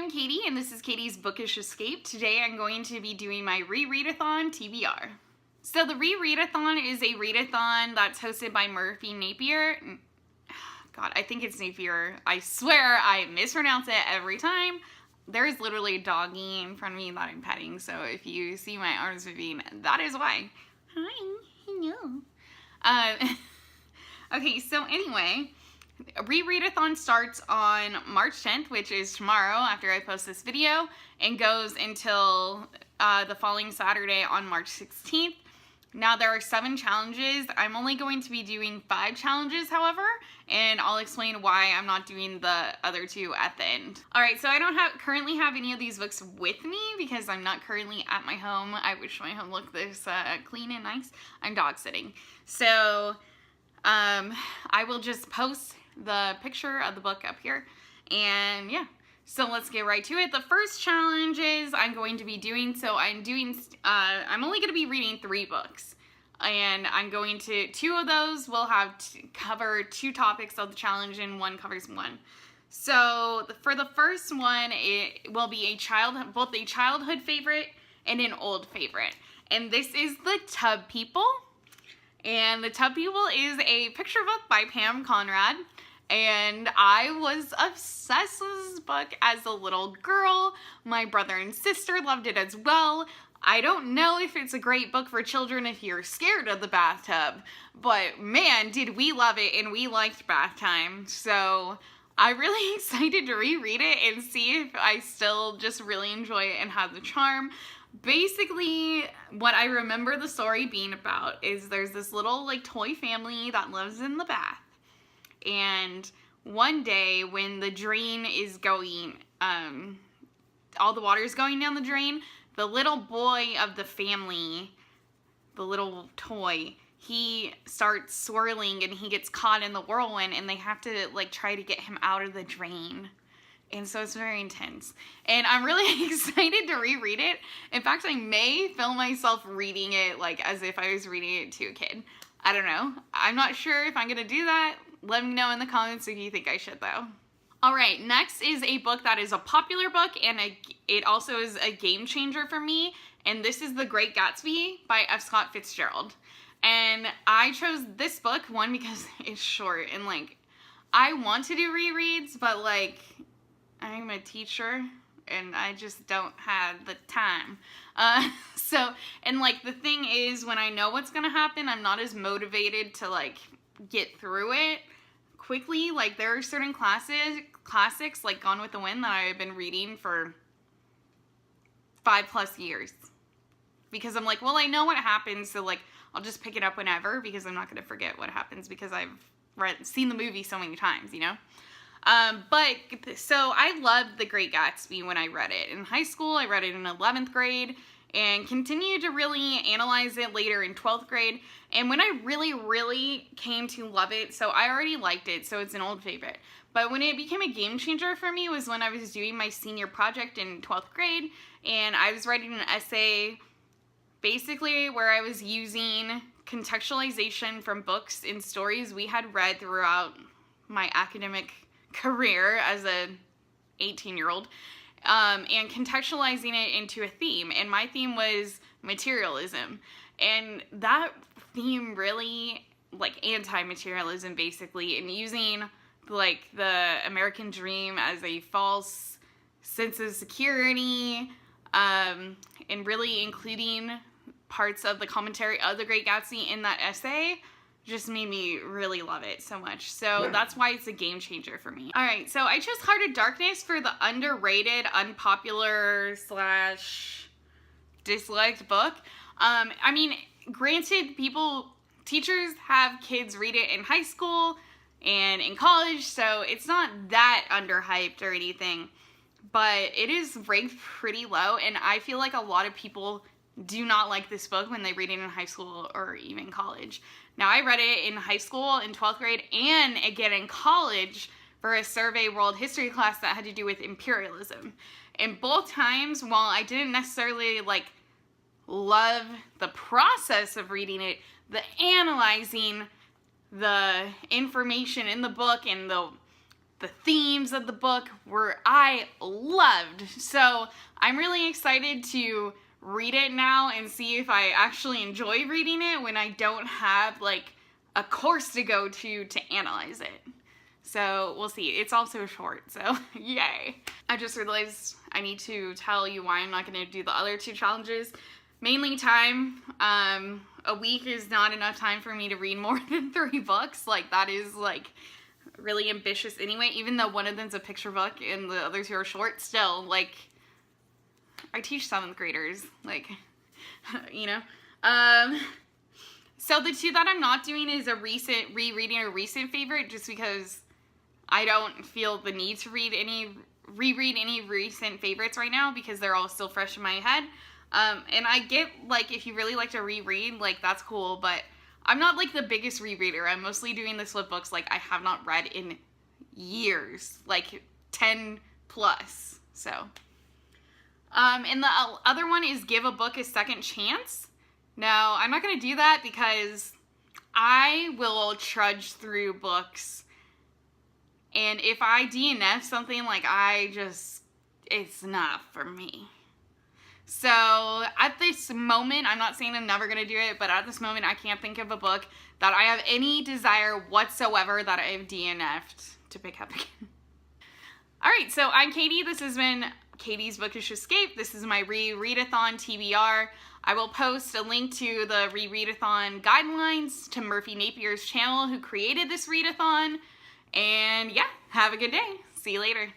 I'm Katie, and this is Katie's Bookish Escape. Today I'm going to be doing my ReReadAthon TBR. So the ReReadAthon is a readathon that's hosted by Murphy Napier. God, I think it's Napier. I swear I mispronounce it every time. There's literally a doggy in front of me that I'm petting, so if you see my arms moving, that is why. Hi, hello. Okay, so anyway, ReReadAthon starts on March 10th, which is tomorrow after I post this video, and goes until the following Saturday on March 16th. Now there are 7 challenges. I'm only going to be doing 5 challenges, however, and I'll explain why I'm not doing the other 2 at the end. Alright, so I don't currently have any of these books with me because I'm not currently at my home. I wish my home looked this clean and nice. I'm dog sitting. So I will just post the picture of the book up here, and yeah, so let's get right to it. The first challenge is I'm going to be doing, so I'm only going to be reading 3 books, and I'm going to, 2 of those will have to cover 2 topics of the challenge, and 1 covers 1. So for the first one, it will be both a childhood favorite and an old favorite, and this is The Tub People. And The Tub People is a picture book by Pam Conrad, and I was obsessed with this book as a little girl. My brother and sister loved it as well. I don't know if it's a great book for children if you're scared of the bathtub, but man, did we love it, and we liked bath time. So I'm really excited to reread it and see if I still just really enjoy it and have the charm. Basically, what I remember the story being about is there's this little like toy family that lives in the bath, and one day when the drain is going, all the water is going down the drain, the little boy of the family, the little toy, he starts swirling and he gets caught in the whirlwind, and they have to like try to get him out of the drain. And so it's very intense. And I'm really excited to reread it. In fact, I may film myself reading it like as if I was reading it to a kid. I don't know. I'm not sure if I'm going to do that. Let me know in the comments if you think I should, though. Alright, next is a book that is a popular book, and it also is a game changer for me. And this is The Great Gatsby by F. Scott Fitzgerald. And I chose this book, one, because it's short, and like, I want to do rereads, but like, I'm a teacher and I just don't have the time. And like the thing is, when I know what's gonna happen, I'm not as motivated to like get through it quickly. Like there are certain classics like Gone with the Wind that I've been reading for 5+ years. Because I'm like, well, I know what happens, so like I'll just pick it up whenever because I'm not gonna forget what happens because I've seen the movie so many times, you know? So I loved The Great Gatsby when I read it. In high school, I read it in 11th grade and continued to really analyze it later in 12th grade. And when I really came to love it, so I already liked it, so it's an old favorite. But when it became a game changer for me was when I was doing my senior project in 12th grade, and I was writing an essay basically where I was using contextualization from books and stories we had read throughout my academic career as a 18-year-old, and contextualizing it into a theme, and my theme was materialism, and that theme really, like anti-materialism basically, and using like the American dream as a false sense of security, and really including parts of the commentary of The Great Gatsby in that essay just made me really love it so much. So that's why it's a game changer for me. Alright, so I chose Heart of Darkness for the underrated, unpopular / disliked book. I mean, granted, teachers have kids read it in high school and in college, so it's not that underhyped or anything, but it is ranked pretty low, and I feel like a lot of people do not like this book when they read it in high school or even college. Now, I read it in high school in 12th grade and again in college for a survey world history class that had to do with imperialism. And both times, while I didn't necessarily like love the process of reading it, the analyzing the information in the book and the the themes of the book I loved. So I'm really excited to read it now and see if I actually enjoy reading it when I don't have like a course to go to analyze it. So we'll see. It's also short, so yay. I just realized I need to tell you why I'm not going to do the other 2 challenges. Mainly time. A week is not enough time for me to read more than 3 books. Like, that is like really ambitious anyway, even though one of them's a picture book and the other 2 are short. Still, like, I teach 7th graders, like, you know. So the 2 that I'm not doing is rereading a recent favorite, just because I don't feel the need to reread any recent favorites right now because they're all still fresh in my head. And I get, like, if you really like to reread, like, that's cool, but I'm not, like, the biggest rereader. I'm mostly doing this with books, like, I have not read in years, like, 10 plus, so. And the other one is give a book a second chance. No, I'm not going to do that because I will trudge through books, and if I DNF something, like, it's not for me. So at this moment, I'm not saying I'm never going to do it, but at this moment, I can't think of a book that I have any desire whatsoever that I've DNF'd to pick up again. All right, so I'm Katie. This has been Katie's Bookish Escape. This is my ReReadAthon TBR. I will post a link to the ReReadAthon guidelines to Murphy Napier's channel, who created this readathon. And yeah, have a good day. See you later.